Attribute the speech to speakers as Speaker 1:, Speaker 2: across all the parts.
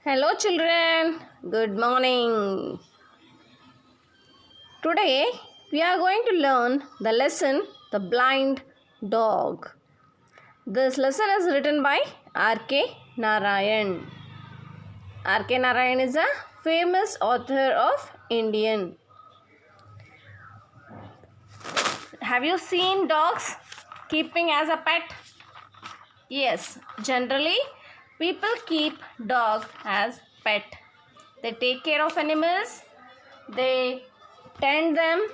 Speaker 1: Hello, children. Good morning. Today we are going to learn the lesson The Blind Dog. This lesson is written by R.K. Narayan. R.K. Narayan is a famous author of Indian. Have you seen dogs keeping as a pet? Yes, generally people keep dog as pet. They take care of animals, they tend them,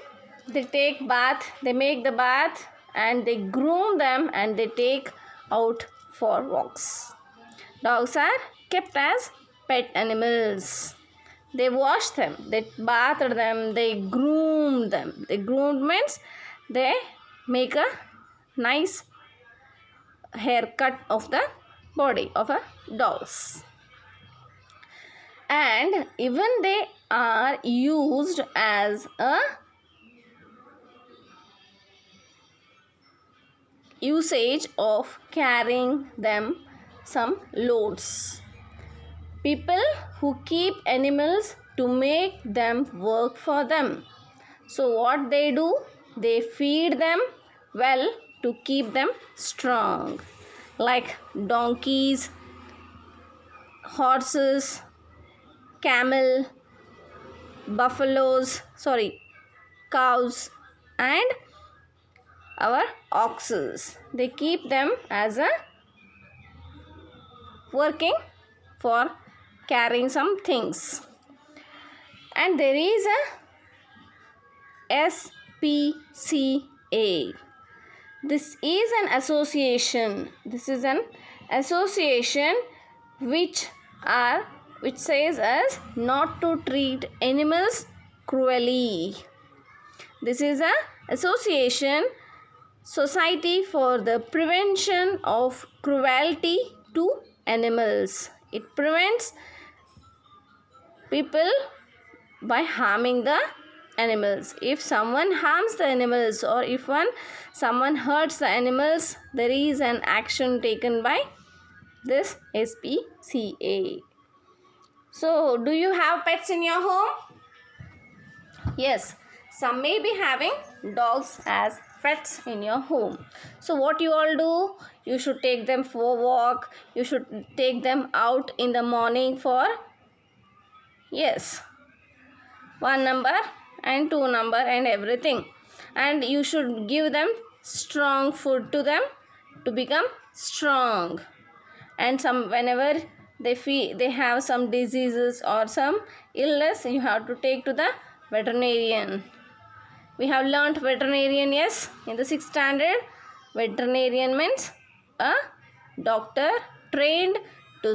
Speaker 1: they take bath, they make the bath, and they groom them, and they take out for walks. Dogs are kept as pet animals. They wash them, they bath them, they groom them. They groom means they make a nice haircut of the body of a dogs. And even they are used as a usage of carrying them some loads. People who keep animals to make them work for them. So what they do? They feed them well to keep them strong. Like donkeys, horses, camel, cows, and our oxes. They keep them as a working for carrying some things. And there is a SPCA. This is an association. This is an association which says us not to treat animals cruelly. This is a association, Society for the Prevention of Cruelty to Animals. It prevents people by harming the animals. If someone harms the animals, or if someone hurts the animals, there is an action taken by this SPCA. So, do you have pets in your home? Yes, some may be having dogs as pets in your home. So what you all do? You should take them for a walk. You should take them out in the morning for, yes, 1 number and 2 number and everything. And you should give them strong food to them to become strong. And whenever they have some diseases or some illness, you have to take to the veterinarian. We have learnt veterinarian, yes, in the 6th standard. Veterinarian means a doctor trained to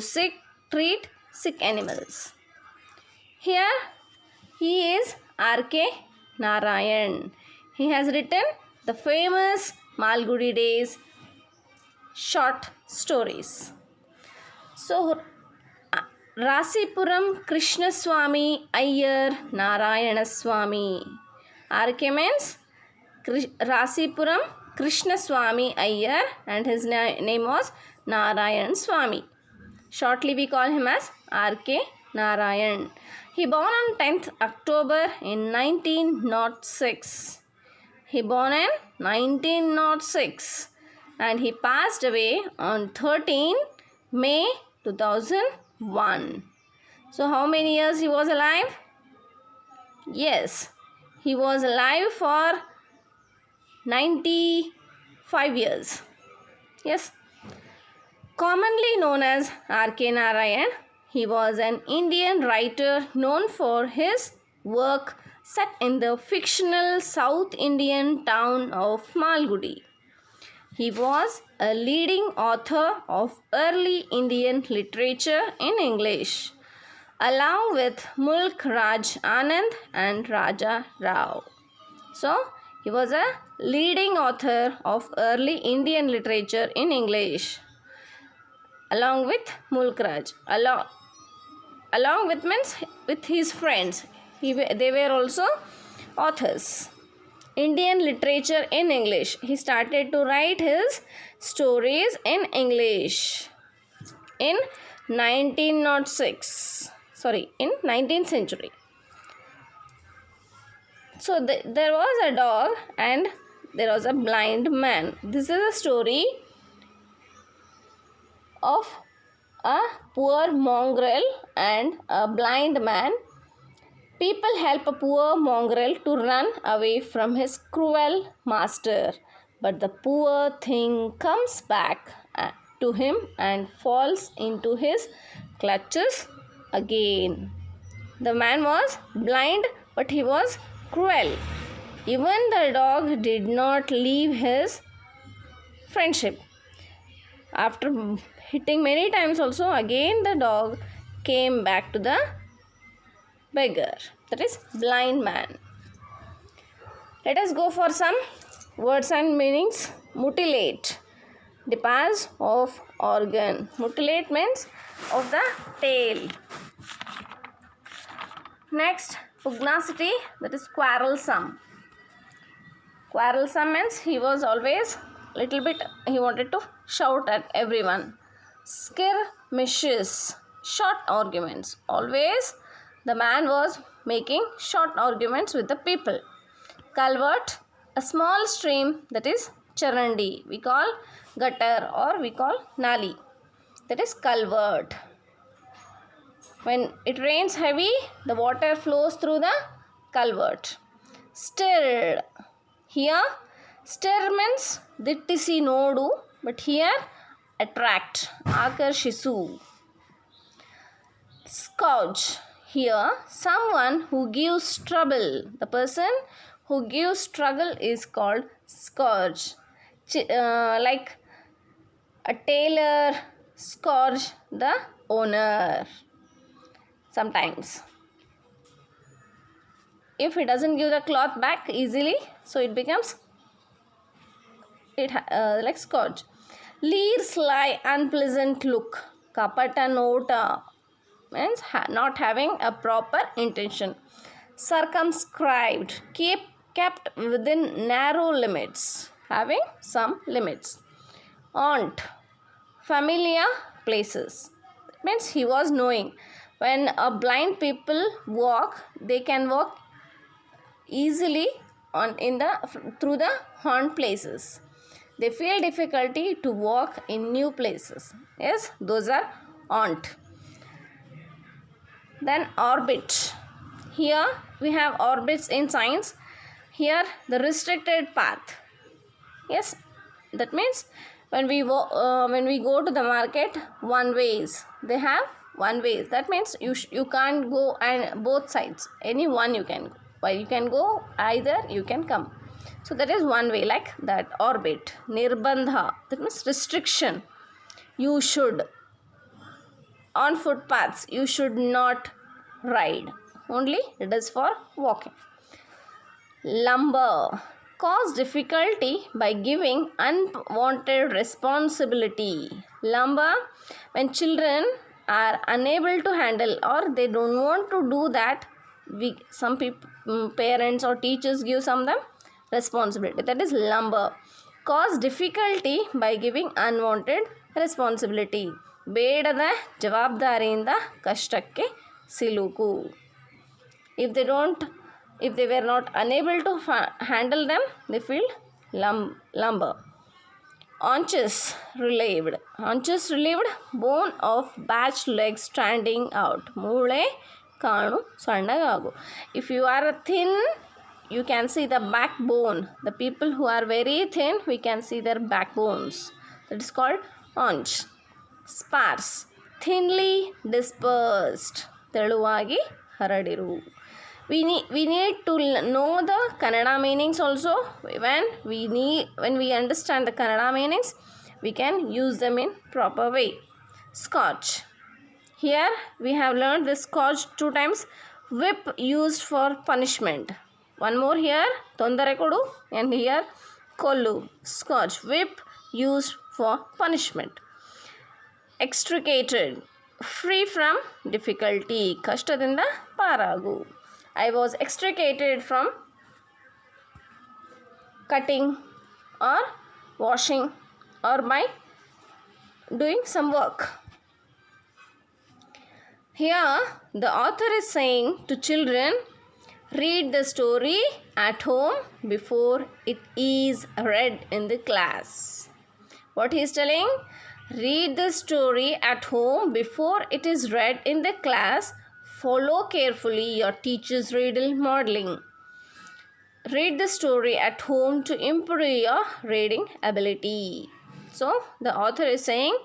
Speaker 1: treat sick animals. Here he is R.K. Narayan. He has written the famous Malgudi Days short stories. So Rasipuram Krishnaswamy Iyer Narayanaswamy. RK means Rasipuram Krishnaswamy Iyer, and his name was Narayan Swamy. Shortly we call him as RK Narayan. He born on 10th October in 1906. He born in 1906 and he passed away on 13 May 2001. So how many years he was alive? Yes, he was alive for 95 years. Yes. Commonly known as R.K. Narayan, he was an Indian writer known for his work set in the fictional South Indian town of Malgudi. He was a leading author of early Indian literature in English, along with Mulk Raj Anand and Raja Rao. So, he was a leading author of early Indian literature in English, along with Mulk Raj. Along with means with his friends. They were also authors. Indian literature in English. He started to write his stories in English in 1906. In 19th century. So there was a dog and there was a blind man. This is a story of a poor mongrel and a blind man. People help a poor mongrel to run away from his cruel master, but the poor thing comes back to him and falls into his clutches again. The man was blind, but he was cruel. Even the dog did not leave his friendship. After hitting many times also, again the dog came back to the beggar, that is blind man. Let us go for some words and meanings. Mutilate, depass of organ. Mutilate means of the tail. Next, pugnacity, that is quarrelsome. Quarrelsome means he was always little bit, he wanted to shout at everyone. Skirmishes, short arguments. Always the man was making short arguments with the people. Culvert, a small stream, that is charandi. We call gutter or we call nali. That is culvert. When it rains heavy, the water flows through the culvert. Stirred. Here, stir means dittisi nodu, but here attract. Akarshisu. Scourge. Here, someone who gives trouble. The person who gives trouble is called scourge. Like a tailor scourge the owner. Sometimes if he doesn't give the cloth back easily, so it becomes like scourge. Leer, sly, unpleasant look. Kapata nota means not having a proper intention. Circumscribed, kept within narrow limits, having some limits. Aunt, familiar places, means he was knowing. When a blind people walk, they can walk easily through the haunted places. They feel difficulty to walk in new places. Yes, those are aunt. Then orbit. Here we have orbits in science. Here the restricted path. Yes, that means when we go to the market, one ways. They have one ways. That means you can't go and both sides. Any one you can go. While you can go either, you can come. So that is one way, like that. Orbit. Nirbandha, that means restriction. You should. On footpaths, you should not ride. Only it is for walking. Lumber, cause difficulty by giving unwanted responsibility. Lumber, when children are unable to handle or they don't want to do that, some people, parents or teachers give some them responsibility. That is lumber. Cause difficulty by giving unwanted responsibility. ಬೇಡದ ಜವಾಬ್ದಾರಿಯಿಂದ ಕಷ್ಟಕ್ಕೆ ಸಿಲುಕು. If they were not unable to handle them, they feel lumber. Haunches relieved. Haunches relieved, bone of batched legs standing out. ಮೂಳೆ ಕಾಣು ಸಣ್ಣಗಾಗು. If you are thin, you can see the backbone. The people who are very thin, we can see their backbones. That is called haunch. Sparse, thinly dispersed. ತೆಳುವಾಗಿ ಹರಡಿರು. We need to know the Kannada meanings also. When we understand the Kannada meanings, we can use them in proper way. Scourge. Here we have learned the scourge 2 times. Whip used for punishment. One more here, tondare kodu, and here kollu. Scourge, whip used for punishment. Extricated, free from difficulty. Kashtadinda paragu. I was extricated from cutting or washing or by doing some work. Here, the author is saying to children, read the story at home before it is read in the class. What he is telling? Read the story at home before it is read in the class. Follow carefully your teacher's reading modeling. Read the story at home to improve your reading ability. So, the author is saying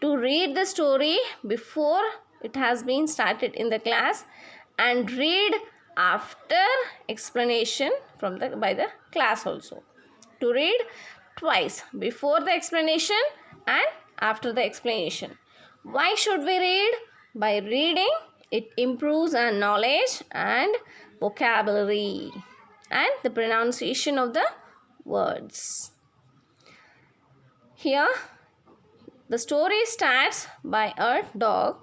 Speaker 1: to read the story before it has been started in the class and read after explanation by the class also. To read twice, before the explanation and after the explanation. Why should we read? By reading, it improves our knowledge and vocabulary and the pronunciation of the words. Here, the story starts by a dog,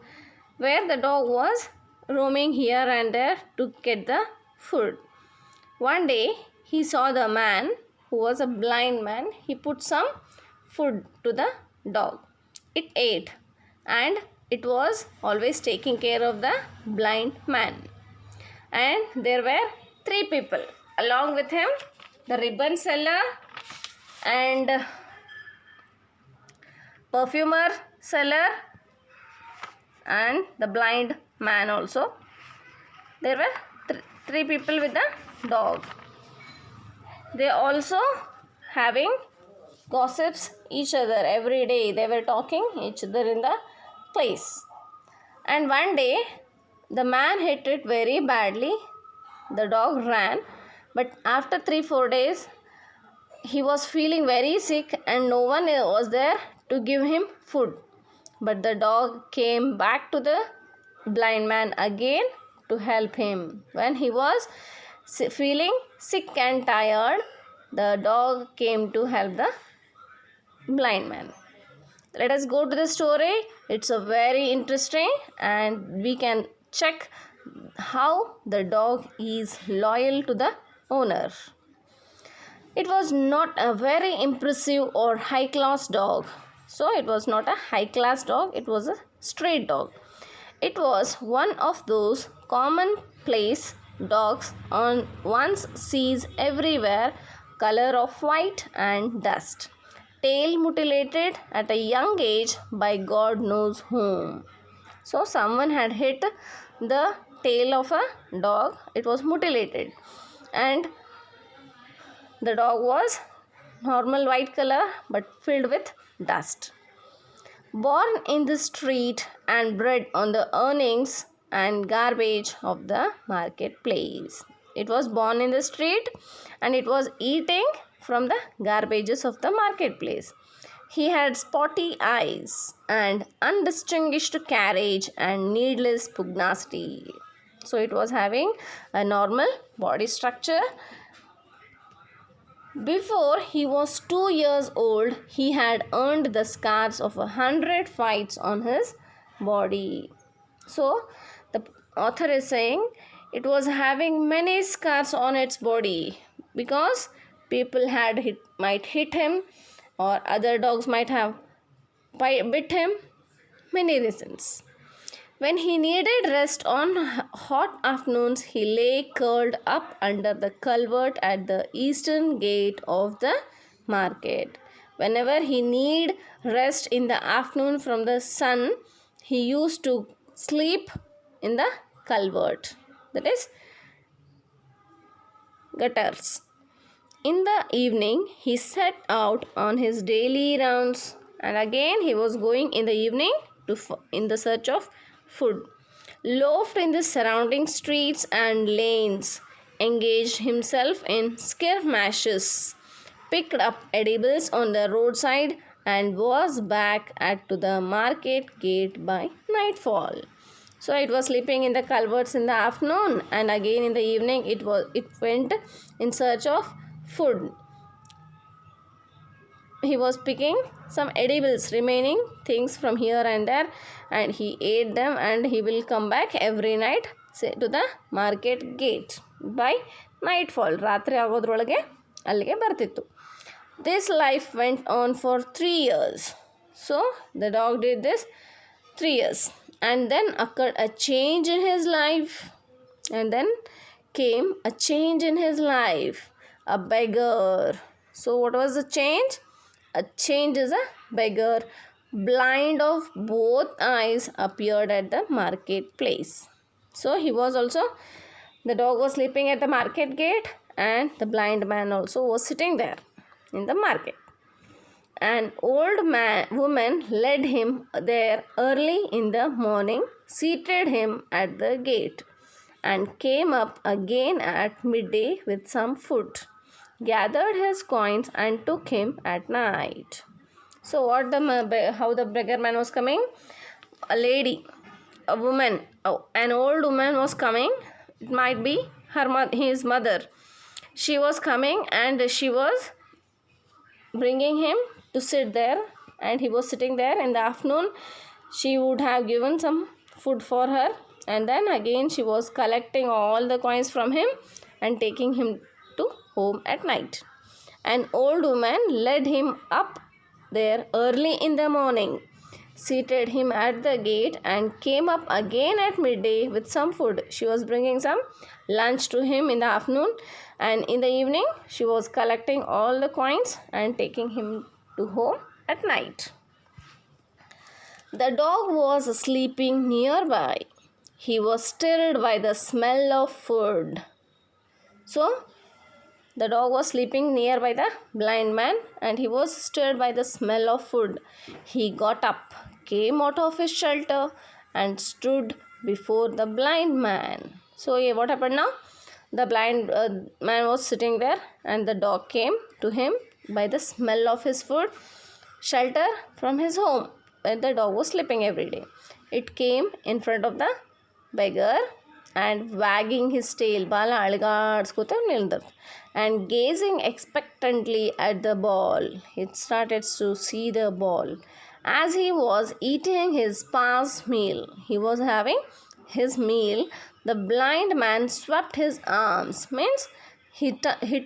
Speaker 1: where the dog was roaming here and there to get the food. One day, he saw the man who was a blind man. He put some food to the dog. It ate and it was always taking care of the blind man. And there were 3 people along with him, the ribbon seller and perfumer seller and the blind man also. There were 3 people with the dog. They also having gossips each other every day. They were talking each other in the place. And one day the man hit it very badly. The dog ran, but after 3-4 days he was feeling very sick and no one was there to give him food. But the dog came back to the blind man again to help him. When he was feeling sick and tired, the dog came to help the blind man. Let us go to the story. It's a very interesting and we can check how the dog is loyal to the owner. It was not a very impressive or high class dog. So it was not a high class dog, it was a street dog. It was one of those commonplace dogs one sees everywhere, color of white and dust. Tail mutilated at a young age by God knows whom. So someone had hit the tail of a dog. It was mutilated and the dog was normal white color but filled with dust. Born in the street and bred on the earnings and garbage of the marketplace. It was born in the street and it was eating from the garbages of the marketplace. He had spotty eyes and undistinguished carriage and needless pugnacity. So it was having a normal body structure. Before he was 2 years old, he had earned the scars of 100 fights on his body. So the author is saying it was having many scars on its body because people might hit him or other dogs might have bit him. Many reasons. When he needed rest on hot afternoons, he lay curled up under the culvert at the eastern gate of the market. Whenever he needed rest in the afternoon from the sun, he used to sleep in the culvert, that is gutters. In the evening, he set out on his daily rounds, and again he was going in the evening in the search of food. Loafed in the surrounding streets and lanes, engaged himself in skirmishes, picked up edibles on the roadside, and was back to the market gate by nightfall. So it was sleeping in the culverts in the afternoon, and again in the evening it went in search of food. He was picking some edibles, remaining things from here and there, and he ate them, and he will come back every night to the market gate by nightfall. ರಾತ್ರಿ ಆಗೋದ್ರೊಳಗೆ ಅಲ್ಲಿಗೆ ಬರ್ತಿತ್ತು. This life went on for 3 years. So the dog did this 3 years. And then occurred a change in his life. And then came a change in his life. A beggar. So what was the change? A change is a beggar. Blind of both eyes appeared at the marketplace. So he was also, the dog was sleeping at the market gate, and the blind man also was sitting there in the market. An old woman led him there early in the morning, seated him at the gate, and came up again at midday with some food, gathered his coins, and took him at night. So how the beggar man was coming? A lady, a woman, an old woman was coming. It might be his mother. She was coming and she was bringing him to sit there, and he was sitting there. In the afternoon she would have given some food for her, and then again she was collecting all the coins from him and taking him to home at night. An old woman led him up there early in the morning, seated him at the gate, and came up again at midday with some food. She was bringing some lunch to him in the afternoon, and in the evening she was collecting all the coins and taking him to home at night. The dog was sleeping nearby. He was stirred by the smell of food. So the dog was sleeping near by the blind man, and he was stirred by the smell of food. He got up, came out of his shelter, and stood before the blind man. So what happened now? The blind man was sitting there, and the dog came to him by the smell of his food, shelter from his home, where the dog was sleeping every day. It came in front of the beggar and wagging his tail, bala algadskuta nilda, and gazing expectantly at the ball. It started to see the ball. As he was eating his past meal, he was having his meal, the blind man swept his arms. Means he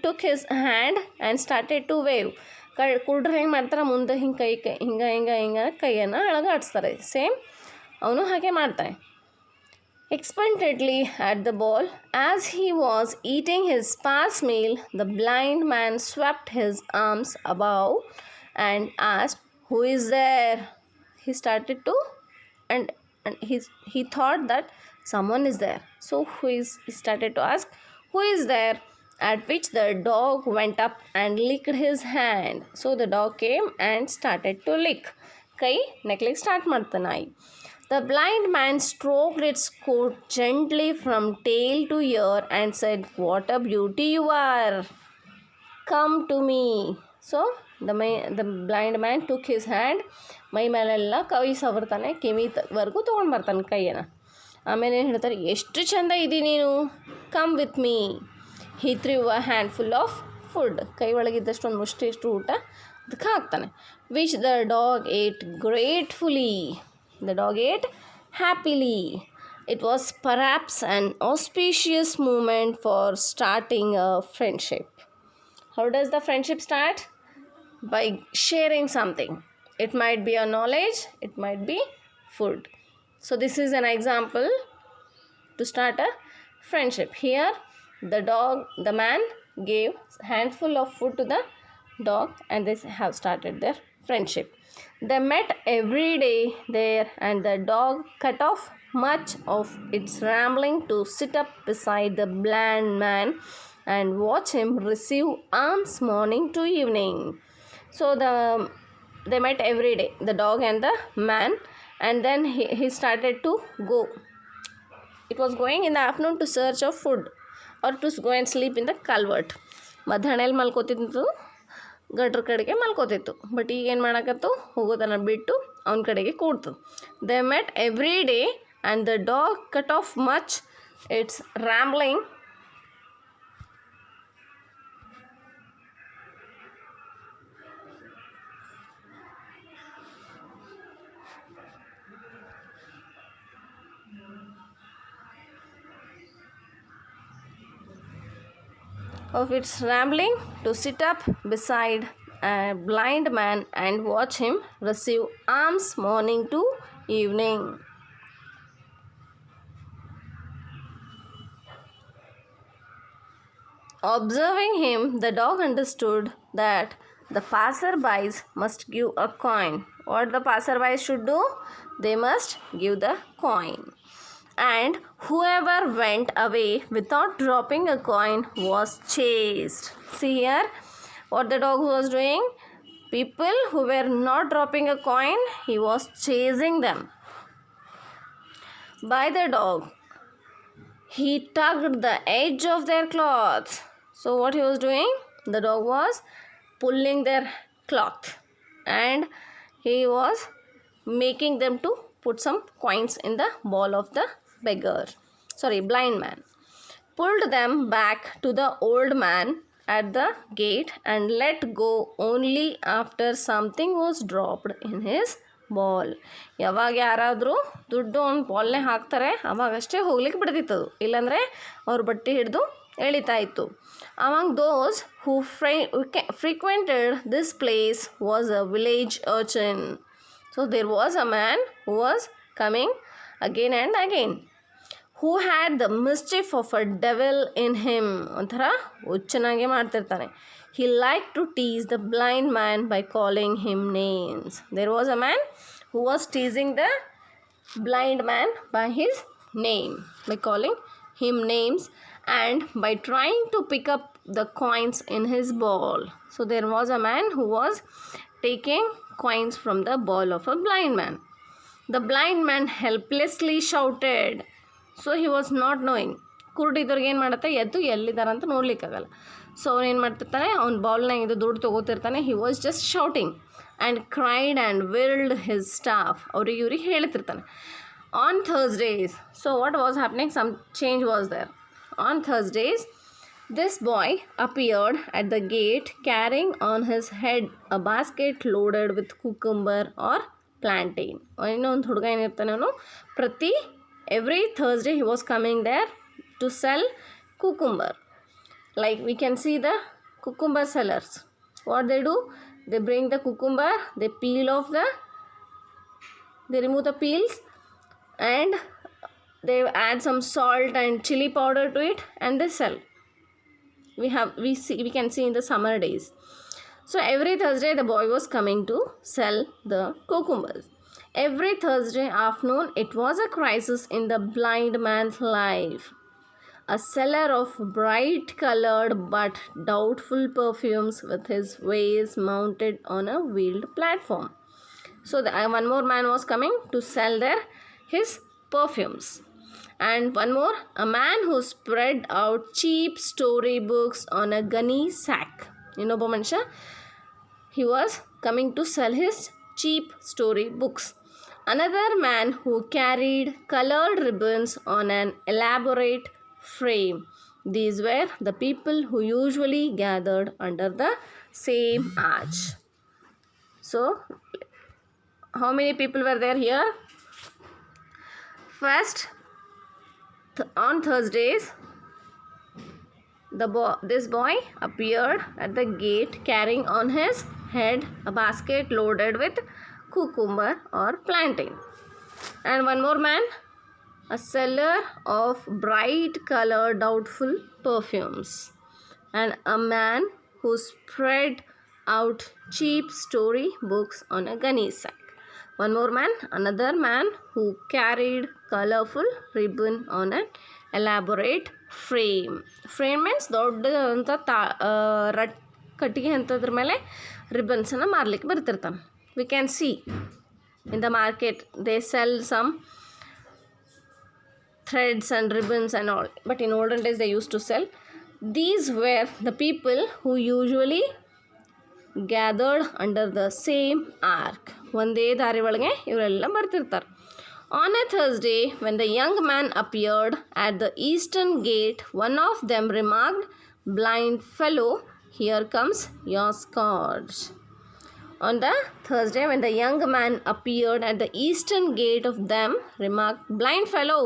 Speaker 1: took his hand and started to wave. ಕುಡ್ರೆ ಹೆಂಗೆ ಮಾಡ್ತಾರೆ, ಮುಂದೆ ಹಿಂಗೆ ಹಿಂಗೆ ಕೈಯನ್ನು ಅಳಗಾಡಿಸ್ತಾರೆ. Same ಅವನು ಹಾಗೆ ಮಾಡ್ತಾನೆ. Expectantly at the ball. As he was eating his past meal, the blind man swept his arms above and asked, "Who is there?" He started to, and he thought that someone is there. So he started to ask, "Who is there?" At which the dog went up and licked his hand. So the dog came and started to lick. Kai necklick start ಮಾಡ್ತಾನಾಯಿ. The blind man stroked its coat gently from tail to ear and said, "What a beauty you are! Come to me." So the blind man took his hand, ಮೈ ಮೇಲೆಲ್ಲ ಕೈ ಸವರ್ತಾನೆ, ಕಿವಿವರೆಗೂ ತೊಗೊಂಡು ಬರ್ತಾನೆ ಕೈಯನ್ನು. ಆಮೇಲೆ ಏನು ಹೇಳ್ತಾರೆ, ಎಷ್ಟು ಚೆಂದ ಇದ್ದೀ ನೀನು, come with me. He threw a handful of food. ಕೈ ಒಳಗಿದ್ದಷ್ಟು ಒಂದು ಮುಷ್ಟಿಷ್ಟು ಊಟ ಅದಕ್ಕೆ ಹಾಕ್ತಾನೆ. Which the dog ate gratefully. The dog ate happily. It was perhaps an auspicious moment for starting a friendship. How does the friendship start? By sharing something. It might be a knowledge, it might be food. So this is an example to start a friendship. Here the man gave a handful of food to the dog, and they have started their friendship. They met every day there, and the dog cut off much of its rambling to sit up beside the blind man and watch him receive alms morning to evening. So they met every day, the dog and the man, and then he started to go. It was going in the afternoon to search of food or to go and sleep in the culvert. ಮಧ್ಯಾಹ್ನ ಮಲ್ಕೋತಿದ್ದು ಗಟ್ರ ಕಡೆಗೆ ಮಲ್ಕೋತಿತ್ತು. But ಈಗ ಏನು ಮಾಡಕತ್ತು, ಹೋಗೋದನ್ನು ಬಿಟ್ಟು ಅವನ ಕಡೆಗೆ ಕೂಡ್ತು. They met every day and the dog cut off much its rambling to sit up beside a blind man and watch him receive alms morning to evening. Observing him, the dog understood that the passerbys must give a coin. What the passerbys should do? They must give the coin. And whoever went away without dropping a coin was chased. See here what the dog was doing? People who were not dropping a coin, he was chasing them. By the dog, he tugged the edge of their clothes. So what he was doing? The dog was pulling their cloth and he was making them to put some coins in the ball of the blind man. Pulled them back to the old man at the gate and let go only after something was dropped in his ball. ಯಾವಾಗ ಯಾರಾದರೂ ದುಡ್ಡು ಒಂದು ಬಾಲ್ನೇ ಹಾಕ್ತಾರೆ ಅವಾಗಷ್ಟೇ ಹೋಗ್ಲಿಕ್ಕೆ ಬಿಡ್ತಿತ್ತದು, ಇಲ್ಲಾಂದರೆ ಅವ್ರ ಬಟ್ಟೆ ಹಿಡಿದು ಎಳಿತಾ ಇತ್ತು. Among those who frequented this place was a village urchin. So there was a man who was coming again and again, who had the mischief of a devil in him. ಒಂಥರ ಹುಚ್ಚನಾಗೆ ಮಾಡ್ತಿರ್ತಾನೆ. He liked to tease the blind man by calling him names. There was a man who was teasing the blind man by his name, by calling him names and by trying to pick up the coins in his ball. So there was a man who was taking coins from the ball of a blind man. The blind man helplessly shouted. So he was not knowing. ಕುರುಡಿದವ್ರಿಗೆ ಏನು ಮಾಡುತ್ತೆ, ಎದ್ದು ಎಲ್ಲಿದ್ದಾರಂತ ನೋಡ್ಲಿಕ್ಕಾಗಲ್ಲ. So ಅವನು ಏನು ಮಾಡ್ತಿರ್ತಾನೆ, ಅವ್ನ ಬಾಲ್ನ ಇದು ದುಡ್ಡು ತೊಗೋತಿರ್ತಾನೆ. He was just shouting and cried and willed his staff. ಅವ್ರಿಗೆ ಇವ್ರಿಗೆ ಹೇಳ್ತಿರ್ತಾನೆ. On Thursdays, so what was happening, some change was there. On Thursdays this boy appeared at the gate carrying on his head a basket loaded with cucumber or plantain. ಇನ್ನೊಂದು ಹುಡುಗ ಏನಿರ್ತಾನೆ, ಅವನು every Thursday he was coming there to sell cucumber. Like we can see the cucumber sellers. What they do? They bring the cucumber, they remove the peels and they add some salt and chili powder to it and they sell. We can see in the summer days. So every Thursday the boy was coming to sell the cucumbers. Every Thursday afternoon it was a crisis in the blind man's life. A seller of bright colored but doubtful perfumes with his vase mounted on a wheeled platform. So one more man was coming to sell there his perfumes. And one more, a man who spread out cheap story books on a gunny sack. Innobba manushya, he was coming to sell his cheap story books. Another man who carried colored ribbons on an elaborate frame. These were the people who usually gathered under the same arch. So, how many people were there here? First, on Thursdays, this boy appeared at the gate carrying on his head a basket loaded with cucumber or plantain. And one more man, a seller of bright colored doubtful perfumes. And a man who spread out cheap story books on a gunny sack. One more man, another man who carried colorful ribbon on an elaborate frame. Frame means ದೊಡ್ಡದಂತ ಕಟ್ಟಿಗೆ ಅಂತದ್ರ ಮೇಲೆ ರಿಬ್ಬನ್ಸನ್ನು ಮಾರ್ಲಿಕ್ಕೆ ಬರ್ತಿರ್ತಾನೆ. We can see in the market they sell some threads and ribbons and all, but in olden days they used to sell. These were the people who usually gathered under the same arc. ಒಂದೇ ದಾರಿ ಒಳಗೆ ಇವರೆಲ್ಲ ಬರ್ತಿರ್ತಾರೆ. On a Thursday, when the young man appeared at the eastern gate, one of them remarked, "Blind fellow, here comes your scourge." On the Thursday, when the young man appeared at the eastern gate of them, remarked, "Blind fellow,